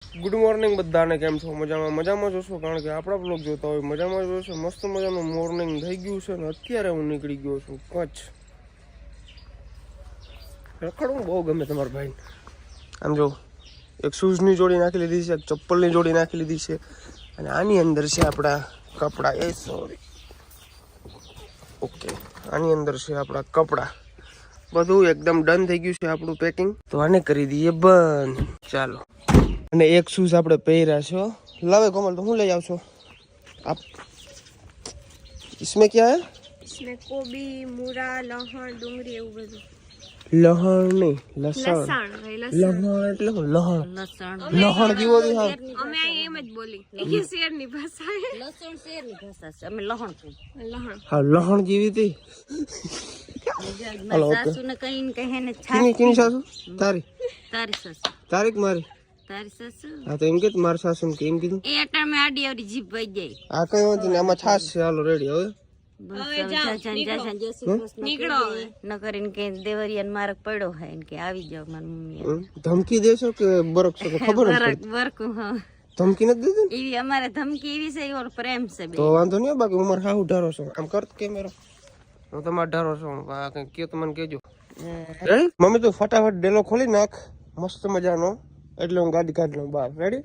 Good morning બધાને, કેમ છો? મજામાં જોશો, કારણ કે આપણા બ્લોગ જોતા હોય મજામાં જોશો. મસ્ત મજાનું મોર્નિંગ થઈ ગયું છે ને અત્યારે હું નીકળી ગયો છું કચ્છ. રખડવું બહુ ગમે તમારા ભાઈ. આમ જો, એક શૂઝની જોડી નાખી લીધી છે, એક ચપ્પલની જોડી નાખી લીધી છે, અને આની અંદર છે આપણા કપડાં. ઓકે, આની અંદર છે આપણા કપડાં. બધું એકદમ ડન થઈ ગયું છે આપણું પેકિંગ. તો આને કરી દઈએ બંધ. ચાલો. અને એક શૂઝ આપણે પહેર્યા છો. લાવે કોમલ, તો હું લઈ આવશો આપ? इसमें क्या है? इसमें कोबी, मूरा, लहण, डूंगरी એવું બધું. લહણ નહીં, લસણ. લહણ એટલે શું? લહણ કેવો છે? અમે એમ જ બોલી કે શેરની ભાષા છે. લસણ શેરની ભાષા છે, અમે લહણ કહી. લહણ. હા, લહણ જેવી હતી. હાલો, ઓકે. સાસુને કહીને કહે ને કિની સાસુ? તારી સાસુ. તારીખ મારી. તારી સાસુ. હા, તો એમ કે મારી સાસુ કે એમ કીધું. એ અટાણે આડી આવડી જીભ વઈ જાય. આ કઈ વાંધો નહીં, આમાં છાશ છે. હાલો, રેડી હવે. ધમકી દેશો કે બરક છો? ખબર ધમકી નથી દેતી. અમારે ધમકી એવી છે, એવો પ્રેમ છે. તો વાંધો નહીં, બાકી ઉમર હાવ ઢારો છો. આમ કર કેમેરો. હું તમારે ઢારો છું. કઈ કયો તો મને કેજો. મમ્મી તું ફટાફટ ડેલો ખોલી નાખ મસ્ત મજાનો, એટલે હું ગાડી કાઢી લઉં બહાર. રેડી?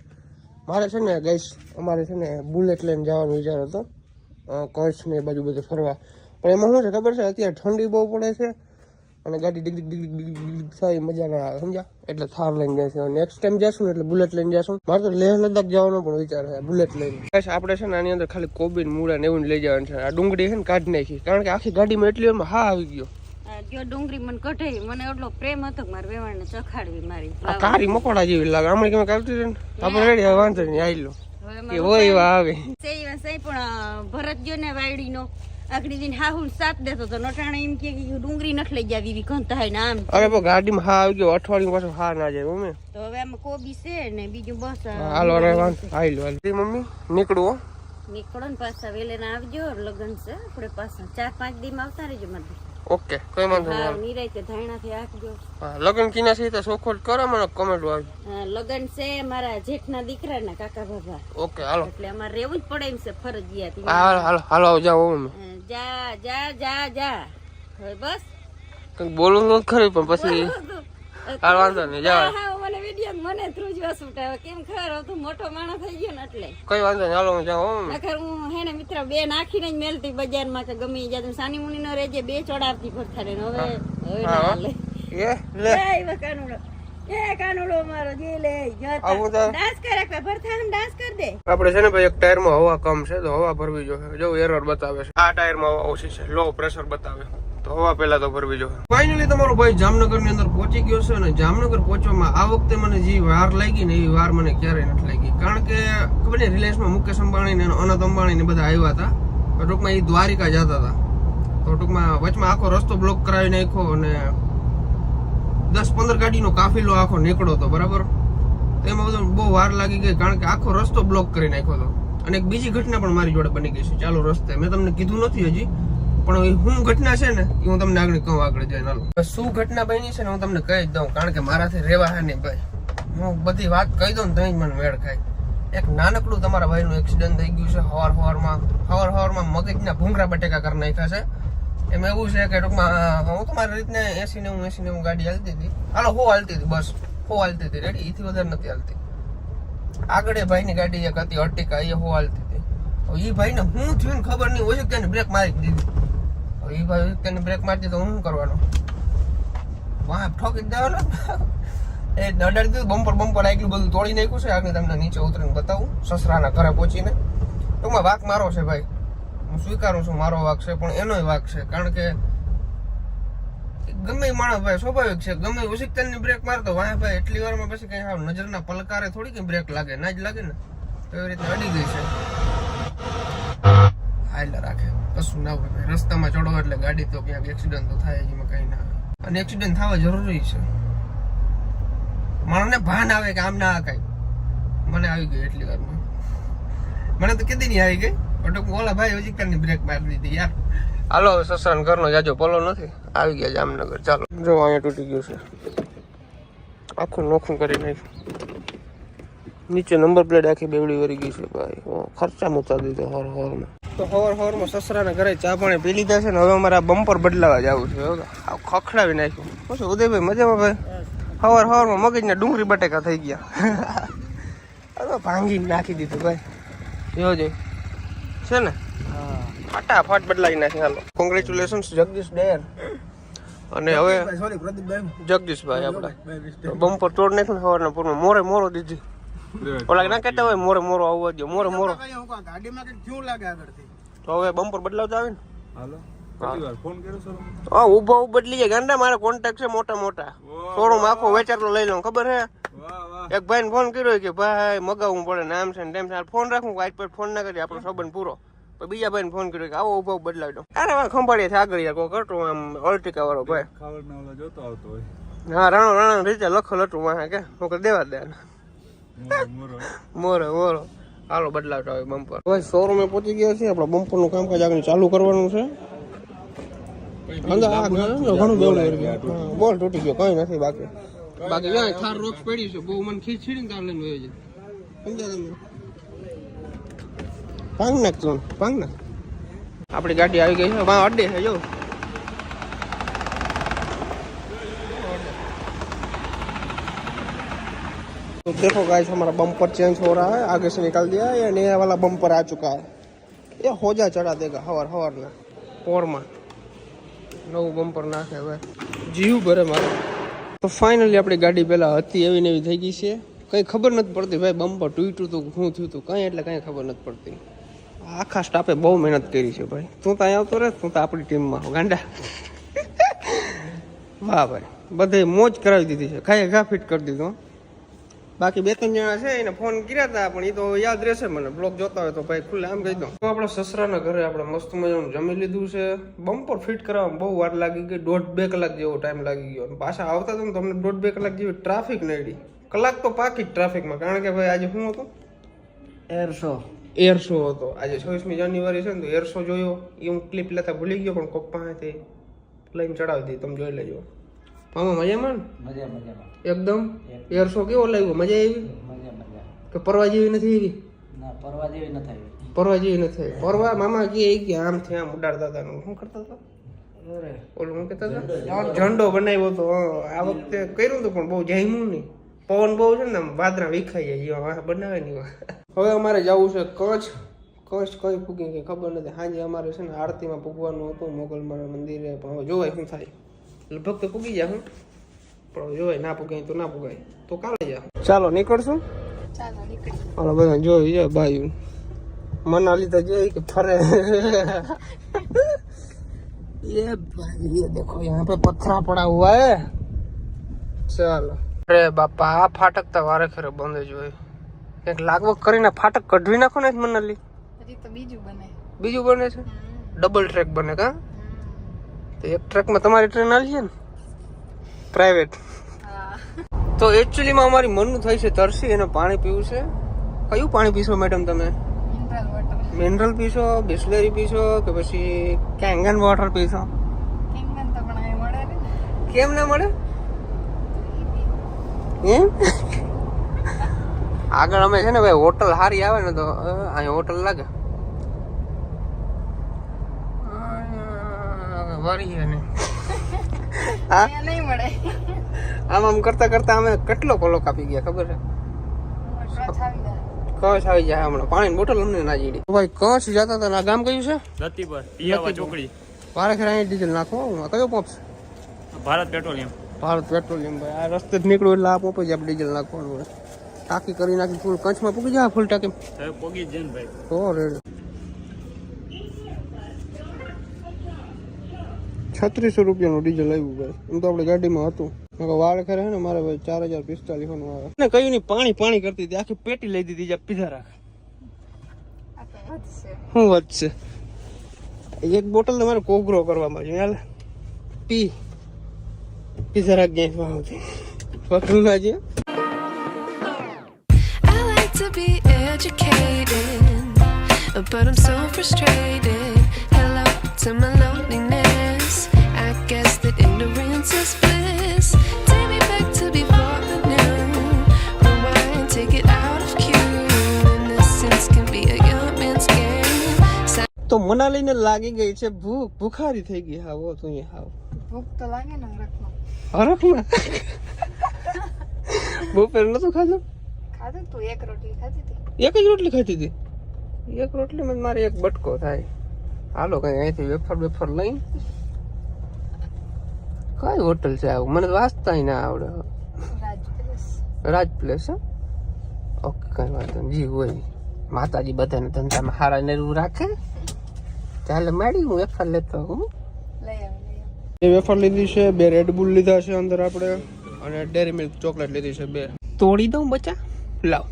મારે છે ને ગાઈસ, અમારે છે ને બુલેટ લઈને જવાનો વિચાર હતો કચ્છ ને બાજુ બધે ફરવા. પણ એમાં શું છે ખબર છે, અત્યારે ઠંડી બહુ પડે છે અને ગાડી ડીગ થાય, મજા ના આવે, સમજ્યા? એટલે થાર લઈને જાય છે. નેક્સ્ટ ટાઈમ જશું ને એટલે બુલેટ લઈને જશું. મારે તો લેહ લદ્દાખ જવાનો પણ વિચાર છે બુલેટ લઈને. આપણે છે ને આની અંદર ખાલી કોબી મૂળા ને એવું લઈ જવાનું છે. આ ડુંગળી છે ને કાઢી નાખી, કારણ કે આખી ગાડીમાં એટલી એમાં હા આવી ગયો. જો ડુંગળી મને કઢાઈ, મને એટલો પ્રેમ હતો કે મારે વેવાણને ચખાડવી મારી. આ કારી મકોડા જેવી લાગે. હમણાં કેમ કાઢતી છે ને આપણે રેડી, હવે વાંધો નહીં, આવી લો કે હોય એવા આવે. સહી પણ ભરત જો ને વાયડીનો આગળી દિન હાહુલ સાથ દેતો તો નટાણે એમ કે ડુંગળી નથી લઈ જાવી એવી કંતાય ને આમ. અરે પણ ગાડીમાં હા આવી ગયો, અઠવાડિયું પાછું હા ના જાય મમ્મી. તો હવે આમાં કોબી છે ને બીજું બસ. હાલો રે વાંધો, આવી લો મમ્મી. નીકળું નીકળો ને પાછા વેલેને આવજો, લગન છે આપણે પાછા 4-5 દી માં આવતા રહેજો મારે. ઓકે, કઈ વાંધો નહીં. નિરાયતે ધાણાથી આપજો. હા, લગન કીના છે તો સોખોટ કરો, મને કમેન્ટ આવી. લગન છે મારા જેઠના દીકરાના કાકા બાબા. ઓકે, હાલો. એટલે અમારે રહેવું જ પડે એમ છે ફરજિયાત. હાલો હાલો હાલો, જાઓ મમ્મી. જા જા જા જા. હવે બસ કંઈક બોલું તો ખરી, પણ પછી હાલ વાંધો નહીં, જાઓ. મને વિડિયો મને ધ્રુજવા સુટાવે કેમ ખબર તું મોટો માણસ થઈ ગયો ને એટલે કઈ વાંધો નહીં, હાલો હું જાઉં. નકર હું હે ને મિત્ર બે નાખીને જ મેલતી બજારમાં કે ગમે જા સાની મુની નો રેજે બે ચોડાવતી ફરતા રે. હવે ના લે એ લે એ કાનુડો, એ કાનુડો મારો જે લે ડાન્સ કરે કે ભરતા હમ ડાન્સ કર દે. આપણે છે ને ભાઈ એક ટાયરમાં હવા કમ છે તો હવા ભરવી જોઈએ. જો એરર બતાવે છે, આ ટાયરમાં હવા ઓછી છે, લો પ્રેશર બતાવે, તો હવા પહેલા તો ભરવી જોઈએ. ફાઇનલી તમારો ભાઈ જામનગર ની અંદર પહોંચી ગયો છે. અને જામનગર પહોંચવામાં આ વખતે મને જે વાર લાગી ને એ વાર મને ક્યારેય નથી લાગી, કારણ કે ખબર ને રિલાયન્સમાં મુકેશ અંબાણી ને અનંત અંબાણી ને બધા આવ્યા હતા. ટૂંકમાં એ દ્વારિકા જતા હતા, તો ટૂંકમાં વચમાં આખો રસ્તો બ્લોક કરાવી નાખ્યો અને 10-15 ગાડીનો કાફિલો આખો નીકળો હતો, બરાબર. એમાં બધું બહુ વાર લાગી ગઈ, કારણ કે આખો રસ્તો બ્લોક કરી નાખ્યો હતો. અને એક બીજી ઘટના પણ મારી જોડે બની ગઈ છે ચાલો રસ્તે. મેં તમને કીધું નથી હજી, પણ શું ઘટના છે ને એ હું તમને આગળ કહું, આગળ જઈને. હાલો, શું ઘટના બની છે ને હું તમને કહી જ દઉં, કારણ કે મારાથી રેવા હે નહીં ભાઈ. હું બધી વાત કહી દઉં ને તો જ મને મેળ ખાય. એક નાનકડું તમારા ભાઈનું એક્સિડન્ટ થઈ ગયું છે. સવારમાં મગજના ભૂંગરા બટેકા કરી નાખ્યા છે. એમાં એવું છે કે ટૂંકમાં હું તમારી રીતને 80-90 ગાડી હાલતી હતી. હાલો, હું હાલતી હતી, બસ હું હાલતી હતી, રેડી. એથી વધારે નથી હાલતી. આગળ એ ભાઈની ગાડી એક હતી અર્ટિકા, એ હું હાલતી હતી. એ ભાઈને હું થયું ખબર નહીં, હોય કે બ્રેક મારી દીધી. એ ભાઈ તેને બ્રેક મારતી તો હું શું કરવાનો? વાહ, ઠોકી દેવાનો. એ અડાડી દીધું, બમ્પર આગળ બધું તોડી નાખ્યું છે. આગળ તમને નીચે ઉતરીને બતાવું, સસરાના ઘરે પહોંચીને. ટૂંકમાં વાંક મારો છે ભાઈ, હું સ્વીકારું છું મારો વાંક છે, પણ એનોય વાંક છે. કારણ કે ગમે માણસ ભાઈ સ્વાભાવિક છે, ગમે ઉશિકતાની બ્રેક મારતો વાહ ભાઈ એટલી વારમાં પછી કઈ નજરના પલકારે થોડી કઈ બ્રેક લાગે, ના જ લાગે ને. તો એવી રીતે અડી ગઈ છે. હાઈલા રાખે, કશું ના હોય ભાઈ. રસ્તામાં ચડો એટલે ગાડી તો ક્યાંક એક્સિડન્ટ તો થાય જ, એમાં કઈ ના આવે. અને એક્સિડન્ટ થવા જરૂરી છે. માણસને ભાન આવે કે આમ ના કઈ. મને આવી ગઈ એટલી વારમાં, મને તો કીધી નહીં આવી ગઈ. ઓલા ભાઈ હજી બ્રેક મારી દીધી યાર. હાલો, હવે સસરાન ઘરનો જાજો પલો નથી, આવી ગયા જામનગર. ચાલો, જો અહીંયા તૂટી ગયું છે, આખું નોખું કરી નાખ્યું. નીચે નંબર પ્લેટ આખી બેવડી વરી ગઈ છે ભાઈ. ખર્ચા મૂતા દીધો હવારમાં. તો હવારમાં સસરાના ઘરે ચા પાણી પી લીધા છે ને હવે અમારે આ બમ્પર બદલાવા જવું છે. આ ખખડાવી નાખ્યું. પછી ઉદયભાઈ મજામાં ભાઈ? હવારમાં મગજના ડુંગળી બટેકા થઈ ગયા. હવે ભાંગીને નાખી દીધું ભાઈ. જોજો છે ને ફટાફટ બદલાવી નાખી. હાલો કોંગ્રેચ્યુલેશન્સ જગદીશ ડેર. અને હવે જગદીશભાઈ આપડા બમ્પર તોડ નાખ્યું સવારના પૂરમાં. મોરો દીધી. ઓલા ના કહેતા હોય મોરો આવવા દો. મોરો તો હવે બમ્પર બદલાવતા આવે ને. હા ઉભો બદલી જાય ગાંડા. મારા કોન્ટેક્ટ છે મોટા શોરૂમ આખો વેચારલો લઈ લઉં. ખબર હે એક ભાઈને ફોન કર્યો કે ભાઈ મગાવવું પડે નામ છે ને તેમ છે. ફોન રાખું આજ પર ફોન ના કરીએ આપણો સંબંધ પૂરો. બીજા ભાઈને ફોન કર્યો કે આવો ઉભો બદલાવી દો. અરે ખંભાળીએ છે આગળ યાર કોઈ કરતો આમ અર્ટિકા વાળો ભાઈ. હા રાણા રીતે લખલ હતું વાહ કે હું કરી દેવા દે. મોરો હાલો બદલાવતા હોય બમ્પર. હવે શોરૂમે પહોંચી ગયા છે. આપણા બમ્પર નું કામકાજ આગળ ચાલુ કરવાનું છે. ઘણું બેવડું બોલ તૂટી ગયો કઈ નથી બાકી. બાકી થાર રોક્સ પડી છે. બહુ મને ખીચડી ને તાર લઈને હોય છે. પાંગ નાખ. આપણી ગાડી આવી ગઈ છે. અડ્ડે છે જો. तो देखो गाइस हमारा बम्पर चेंज हो रहा है. आगे से निकाल दिया. ये नया वाला बम्पर आ चुका है. ये होजा चढ़ा देगा हवर में पोर में नવું બમ્પર નાખે હવે જીવ ભરે મારે. તો ફાઇનલી આપણી ગાડી પહેલા હતી એવી ને એવી થઈ ગઈ છે. કંઈ ખબર નથી પડતી ભાઈ બમ્પર તૂટ્યું હતું શું થયું હતું કંઈ એટલે કંઈ ખબર નથી પડતી. આખા સ્ટાફે બહુ મહેનત કરી છે ભાઈ. તું તો અહીં આવતો રહે. તું તો આપણી ટીમમાં ગાંડા. વાહ ભાઈ બધે મોજ કરાવી દીધી છે. ખાઈ ઘા ફિટ કરી દીધું. બાકી 2-3 જણા છે એને ફોન કર્યા હતા પણ એ તો યાદ રહેશે મને. બ્લોગ જોતા હોય તો ભાઈ ખુલ્લે આમ કહી દઉં. આપણા સસરાના ઘરે આપણે મસ્ત મજાનું જમી લીધું છે. બમ્પર ફિટ કરવામાં બહુ વાર લાગી ગઈ. 1.5-2 કલાક જેવો ટાઈમ લાગી ગયો. પાછા આવતા હતા ને તમને 1.5-2 કલાક જેવી ટ્રાફિક નડી. કલાક તો પાકી જ ટ્રાફિકમાં. કારણ કે ભાઈ આજે શું હતું એર શો હતો. આજે 26મી જાન્યુઆરી છે ને તો એર શો જોયો. એ હું ક્લિપ લેતા ભૂલી ગયો પણ કોક પાસેથી લઈને ચડાવી દીધી. તમે જોઈ લેજો. મામા મજામાં ને? મજામાં એકદમ. એર શો કેવો લાગ્યો? મજા આવી કે પરવા જેવી નથી આવી? પરવા જેવી નથી. પરવા મામા કે આમ થી આમ ઉડાડતા હતા. શું કરતા હતા? ઓલું શું કહેતા હતા? ઝંડો બનાવ્યો હતો. આ વખતે કર્યું હતું પણ બહુ જામ્યું નહીં. પવન બહુ છે ને વાદરા વિખાઈ જાય બનાવે નહીં. હવે અમારે જવું છે કચ્છ. કઈ પૂગી કઈ ખબર નથી. સાંજે અમારે છે ને આરતીમાં પૂગવાનું હતું મોગલમાના મંદિરે. પણ હવે જોવાય શું થાય. લગભગ તો પૂગી જાય હું પણ જોવાય. ના પૂગાય તો ના પૂગાય તો કાલે જા. ચાલો નીકળશું. ચાલો બધા જોઈ ભાઈ મનાલી તો જોઈ કે ફરે. ये भाई ये देखो यहाँ पे पत्थरा पड़ा हुआ है. ચાલો અરે બાપા આ ફાટક તો વારે ખરે બંધ જ હોય. એક લાગવગ કરીને ફાટક કઢવી નાખો ને મનાલી. હજી તો બીજું બને છે. ડબલ ટ્રેક બને કા? તો એક ટ્રેકમાં તમારી ટ્રેન આવી છે ને પ્રાઇવેટ. તો એકચ્યુઅલીમાં અમારી મનનું થાય છે તરસી એને પાણી પીવું છે. કયું પાણી પીશો મેડમ તમે? મિનરલ પીશો, બિસ્લેરી પીશો કે પછી કેંગન વોટર પીશો? કેમ ના મળે એમ? આગળ અમે છે ને ભાઈ હોટલ સારી આવે ને તો અહીંયા હોટલ લાગે આમ કરતા કરતા અમે કેટલો કોલો કાપી ગયા ખબર છે? કચ્છ આવી જાય હમણાં. પાણીની બોટલ અમને ના જીડી. ભાઈ કચ્છ જતા હતા. ગામ કયું છે? લતીપર પિયાવા ચોકડી. વારે ખેર અહીં ડીઝલ નાખો. કયો પંપ છે? ભારત પેટ્રોલિયમ. ભારત પેટ્રોલિયમ. ભાઈ આ રસ્તે જ નીકળ્યું એટલે આ પંપ જ આપણે ડીઝલ નાખવાનું હોય. ટાંકી કરી નાખી ફૂલ. કચ્છમાં પૂકી જાય ફૂલ ટાંકી પોગી જ ભાઈ. તો રેડી 3600 રૂપિયાનું ડીઝલ આવ્યું ભાઈ. એમ તો આપણી ગાડીમાં હતું. વાળ ખરે ને મારે ભાઈ 4045 નું આવે ને. કયું નહીં પાણી કરતી હતી. આખી પેટી લઈ દીધી. પીધા રાખ શું વધશે? એક બોટલ તમારે કોગરો કરવામાં છે. હાલ પીઝા રાખ ગયા પકડું ના છે. To be educated, but I'm so frustrated. Hello to my loneliness. I guess that ignorance is bliss. Take me back to before the noon. Rewind, take it out of તો મનાલીને લાગી ગઈ છે ભૂખ, ભૂખારી થઈ ગઈ. હા વો તું હાવ ભૂખ તો લાગે ને હરખમાં. હરખમાં બપોર નતું ખાધું? ખાધું તું એક રોટલી ખાધી હતી. એક જ રોટલી ખાધી હતી. એક રોટલીમાં મારે એક બટકો થાય. હાલો કઈ અહીંથી વેફર લઈને કઈ હોટલ છે આવું? મને તો વાંચતા ના આવડે. રાજ પેલેસ. રાજ પ્લેસ. ઓકે કઈ વાંધો નહીં. જી હોય માતાજી બધાને ધંધામાં હારા ને એવું રાખે. ચાલે માડી હું વેફર લેતો હું. લઈ આવે. એ વેફર લીધી છે, 2 રેડ બુલ લીધા છે અંદર આપણે, અને ડેરી મિલ્ક ચોકલેટ લીધી છે 2. તોડી દઉં બચ્ચા? લાવ.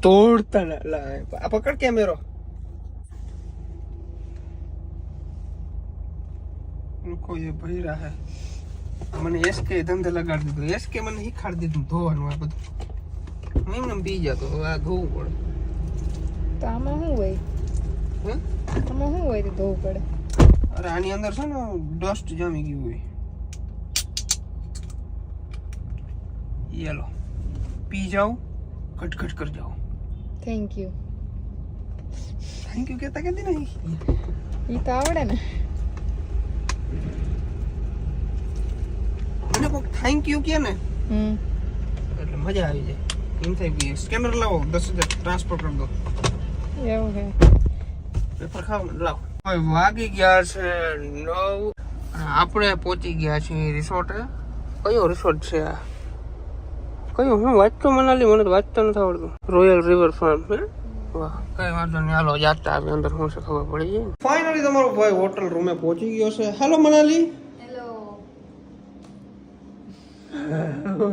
તોડતા ના લાવ. આ પકડ કેમેરો. रुको ये भैरा है. મને એસકે ધંધે લગાડી દીધો. એસકે મને શીખાડી દીધું ધોવાનું આ બધું. હું એમને પી જતો આ ધોવું પડે. તો આમાં શું હોય? હે? આમાં શું હોય તો ધોવું પડે? અરે આની અંદર છે ને ડસ્ટ જામી ગયું હોય. યેલો પી જાઓ, કટકટ કર જાઓ. Thank you. થેન્ક યુ કહેતા કેતી નહીં. ઈ તો આવડે ને. મને કોક થેન્ક યુ કે ને હમ. એટલે મજા આવી જાય. એમ થાય કે સ્કેનર લાવો 10,000 ટ્રાન્સફર કરી દો. એવું છે. પેપર ખાવ લાવ. હવે વાગી ગયા છે 9. આપણે પહોંચી ગયા છીએ રિસોર્ટે. કયો રિસોર્ટ છે આ? કયો? હું વાંચતો મનાલી, મને તો વાંચતા નથી આવડતું. Royal river front. હે વાહ, કઈ વાંધો નહીં. હાલો જાતા આવે અંદર શું છે ખબર પડી જાય. ફાઇનલી તમારો ભાઈ હોટલ રૂમે પહોંચી ગયો છે. હેલો મનાલી. હેલો.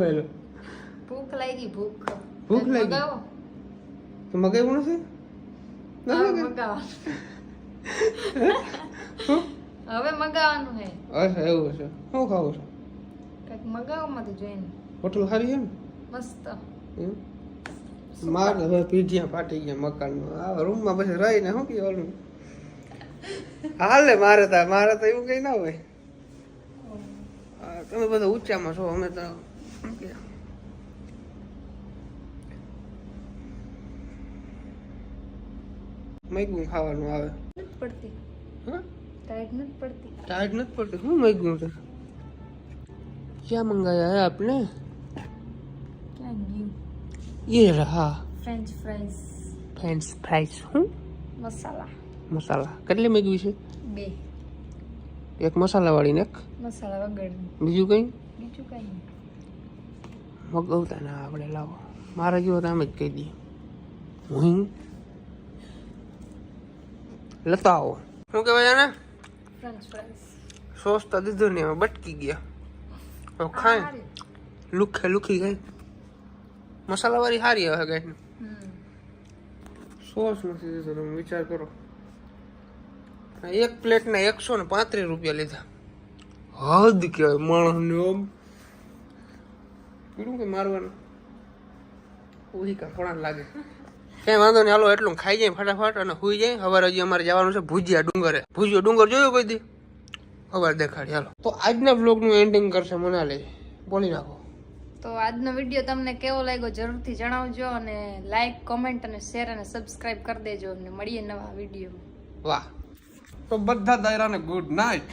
હેલો. ભૂખ લાગી. ભૂખ લાગી? મગાવો. તો મગાવ્યું નથી? મગાવો. હવે મગાવવાનું હે. અચ્છા એવું છે. શું ખાવું છે? કંઈક મગાવો માંથી જોઈને. હોટલ સારી છે ને? મસ્ત. માર હવે પીઢિયા ફાટી ગયા મકાનમાં. આ રૂમમાં પછી રહીને શું કહેવાનું? હાલે મારે તો એવું કઈ ના હોય. તમે બધા ઊંચામાં છો, અમે તો શું કે મેગું ખાવાનું આવે. નથી પડતી. હા ટાઈટ નથી પડતી. ટાઈટ નથી પડતી. શું મેગું છે? क्या मंगाया है आपने? ક્યાં ગયું? ये रहा ફ્રેન્ચ ફ્રાઈઝ. French fries. હું મસાલા મસાલા કેટલી મેગવી છે? 2 એક મસાલા વાળી ને એક મસાલા વગર. બીજું કઈ બીજું કઈ નહીં. મગવતા ના આપણે લાવો. મારે જેવો તો આમ જ કહી દઈએ હું લેતા આવો. શું કહેવાય આને? French fries. સોસ તો દીધું ને એમાં બટકી ગયા. હવે ખાય લુખી ગઈ. મસાલા વાળી સારી હવે ગઈ. સોસ નથી દીધો. તમે વિચાર કરો. એક પ્લેટના 135 રૂપિયા લીધા. હદ કહેવાય માણસને. આમ પીડું કે મારવાનું ઉહી કા થોડા લાગે. કઈ વાંધો નહીં. હાલો એટલું ખાઈ જાય ફટાફટ અને સુઈ જાય. સવારે હજી અમારે જવાનું છે ભુજિયા ડુંગરે. ભુજિયો ડુંગર જોયું કોઈ દી? સવારે દેખાડી. હાલો તો આજના વ્લોગનું એન્ડિંગ કરશે મનાલી. બોલી નાખો. તો આજનો વિડીયો તમને કેવો લાગ્યો જરૂરથી જણાવજો, અને લાઈક, કોમેન્ટ અને શેર અને સબસ્ક્રાઇબ કરી દેજો. અને મળીએ નવા વિડીયોમાં. વાહ. તો બધા દાયરાને ગુડ નાઇટ.